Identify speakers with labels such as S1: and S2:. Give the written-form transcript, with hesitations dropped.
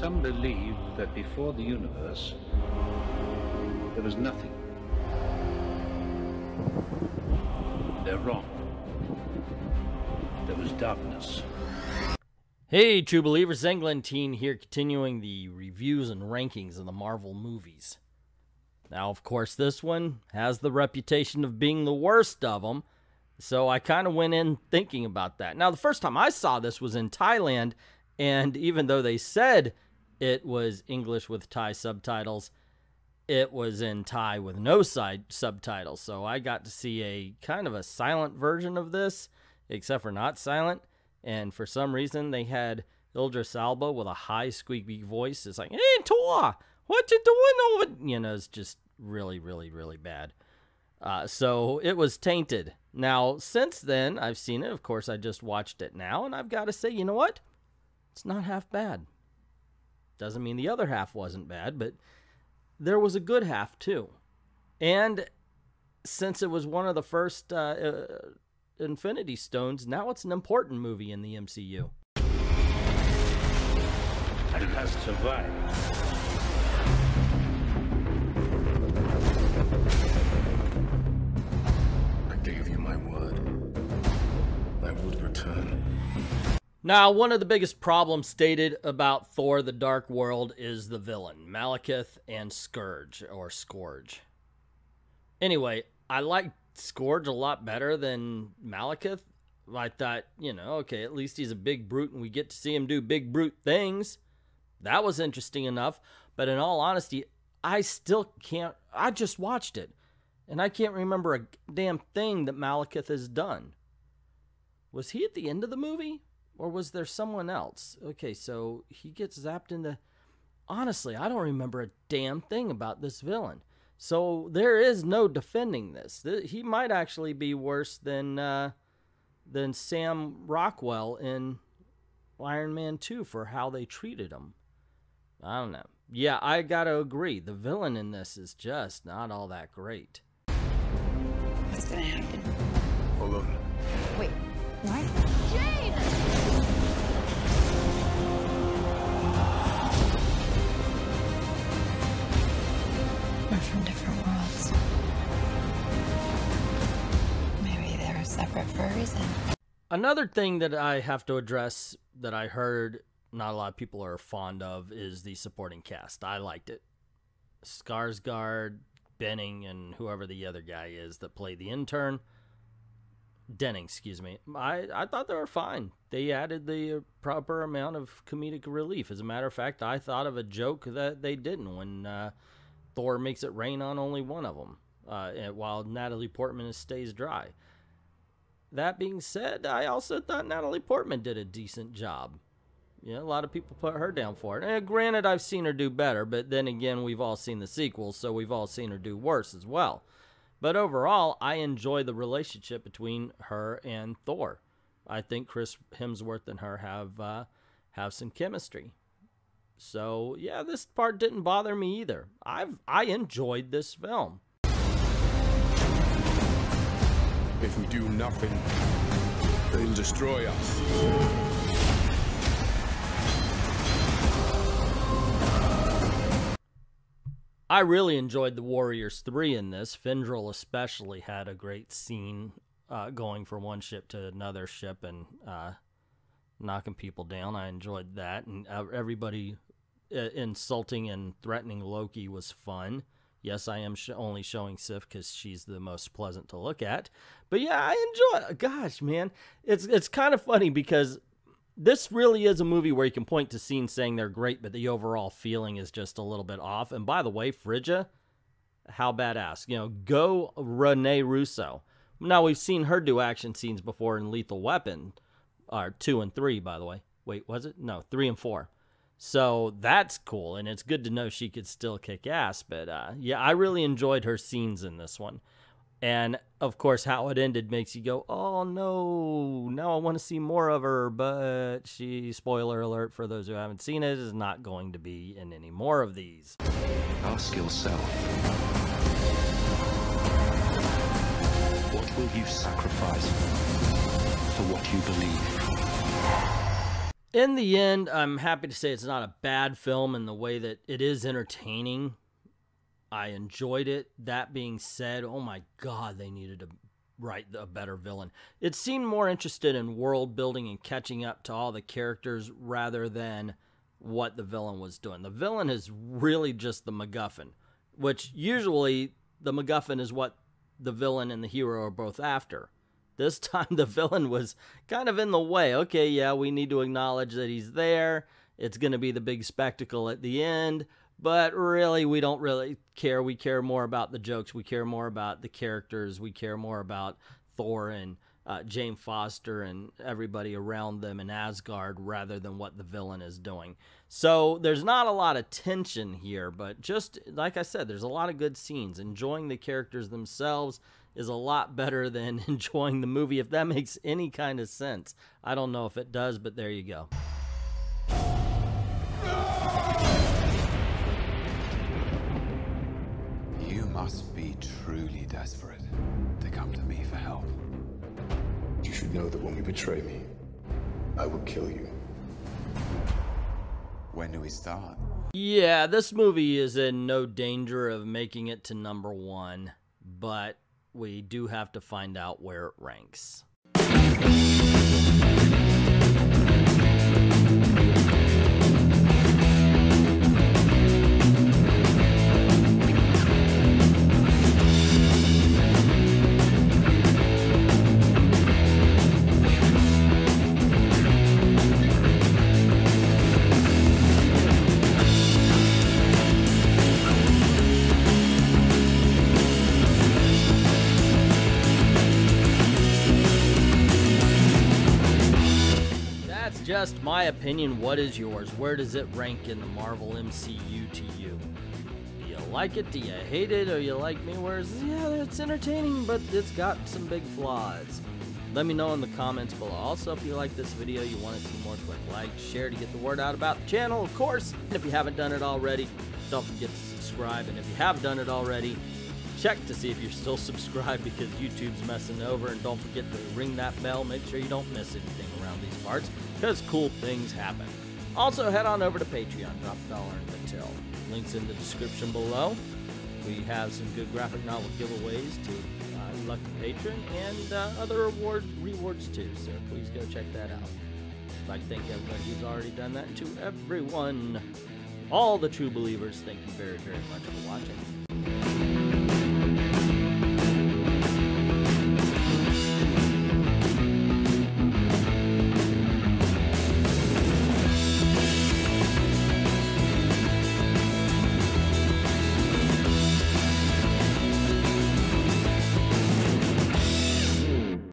S1: Some believe that before the universe, there was nothing. They're wrong. There was darkness.
S2: Hey, true believers, Englentine here, continuing the reviews and rankings of the Marvel movies. Now, of course, this one has the reputation of being the worst of them, so I kind of went in thinking about that. Now, the first time I saw this was in Thailand, and even though they said it was English with Thai subtitles, it was in Thai with no subtitles, so I got to see a kind of a silent version of this, except for not silent. And for some reason, they had Idris Elba with a high, squeaky voice. It's like, hey, Thor, what you doing over? You know, it's just really, really, really bad. So it was tainted. Now, since then, I've seen it. Of course, I just watched it now. And I've got to say, you know what? It's not half bad. Doesn't mean the other half wasn't bad, but there was a good half, too. And since it was one of the first Infinity Stones, now it's an important movie in the MCU.
S1: And it has survived.
S3: I gave you my word. I would return.
S2: Now, one of the biggest problems stated about Thor: The Dark World is the villain, Malekith and Scourge, or Scourge. Anyway, I like Scourge a lot better than Malekith. I thought, you know, okay, at least he's a big brute and we get to see him do big brute things. That was interesting enough. But in all honesty, I still can't, I just watched it and I can't remember a damn thing that Malekith has done. Was he at the end of the movie or was there someone else? Okay, so he gets zapped into, honestly, I don't remember a damn thing about this villain. So there is no defending this. He might actually be worse than Sam Rockwell in Iron Man 2 for how they treated him. I don't know. Yeah, I gotta agree. The villain in this is just not all that great.
S4: What's gonna happen?
S3: Hold on.
S4: Wait, what? Jane! We're from different worlds. Maybe they're separate for a reason.
S2: Another thing that I have to address that I heard not a lot of people are fond of is the supporting cast. I liked it. Skarsgård, Benning, and whoever the other guy is that played the intern. Denning, excuse me. I thought they were fine. They added the proper amount of comedic relief. As a matter of fact, I thought of a joke that they didn't when Thor makes it rain on only one of them, while Natalie Portman stays dry. That being said, I also thought Natalie Portman did a decent job. You know, a lot of people put her down for it. And granted, I've seen her do better, but then again, we've all seen the sequels, so we've all seen her do worse as well. But overall, I enjoy the relationship between her and Thor. I think Chris Hemsworth and her have some chemistry. So, yeah, this part didn't bother me either. I enjoyed this film.
S3: If we do nothing, they'll destroy us.
S2: I really enjoyed the Warriors 3 in this. Findrel especially had a great scene going from one ship to another ship and knocking people down. I enjoyed that. And everybody insulting and threatening Loki was fun. Yes, I am only showing Sif because she's the most pleasant to look at. But yeah, I enjoy it. Gosh, man. It's kind of funny because this really is a movie where you can point to scenes saying they're great, but the overall feeling is just a little bit off. And by the way, Frigga, how badass. You know, go Renee Russo. Now, we've seen her do action scenes before in Lethal Weapon. 2 and 3, by the way. Wait, was it? No, 3 and 4. So that's cool, and it's good to know she could still kick ass. But yeah, I really enjoyed her scenes in this one. And, of course, how it ended makes you go, oh, no, now I want to see more of her. But spoiler alert for those who haven't seen it, is not going to be in any more of these.
S5: Ask yourself, what will you sacrifice for what you believe?
S2: In the end, I'm happy to say it's not a bad film in the way that it is entertaining. I enjoyed it. That being said, oh my God, they needed to write a better villain. It seemed more interested in world building and catching up to all the characters rather than what the villain was doing. The villain is really just the MacGuffin, which usually the MacGuffin is what the villain and the hero are both after. This time the villain was kind of in the way. Okay, yeah, we need to acknowledge that he's there. It's going to be the big spectacle at the end. But really, we don't really care. We care more about the jokes. We care more about the characters. We care more about Thor and Jane Foster and everybody around them in Asgard rather than what the villain is doing. So there's not a lot of tension here, but just like I said, there's a lot of good scenes. Enjoying the characters themselves is a lot better than enjoying the movie, if that makes any kind of sense. I don't know if it does, but there you go.
S5: You must be truly desperate to come to me for help.
S3: You should know that when you betray me, I will kill you.
S5: When do we start?
S2: Yeah, this movie is in no danger of making it to #1, but we do have to find out where it ranks. Just my opinion. What is yours? Where does it rank in the Marvel MCU to you? Do you like it? Do you hate it? Or you like me where it's, yeah, it's entertaining, but it's got some big flaws? Let me know in the comments below. Also, if you like this video, you want to see more, click like, share to get the word out about the channel, of course. And if you haven't done it already, don't forget to subscribe. And if you have done it already, check to see if you're still subscribed, because YouTube's messing over. And don't forget to ring that bell. Make sure you don't miss anything around these parts, because cool things happen. Also, head on over to Patreon. Drop $1 in the till. Links in the description below. We have some good graphic novel giveaways to lucky patron and other rewards too. So please go check that out. I'd like to thank everybody who's already done that. To everyone, all the true believers, thank you very, very much for watching.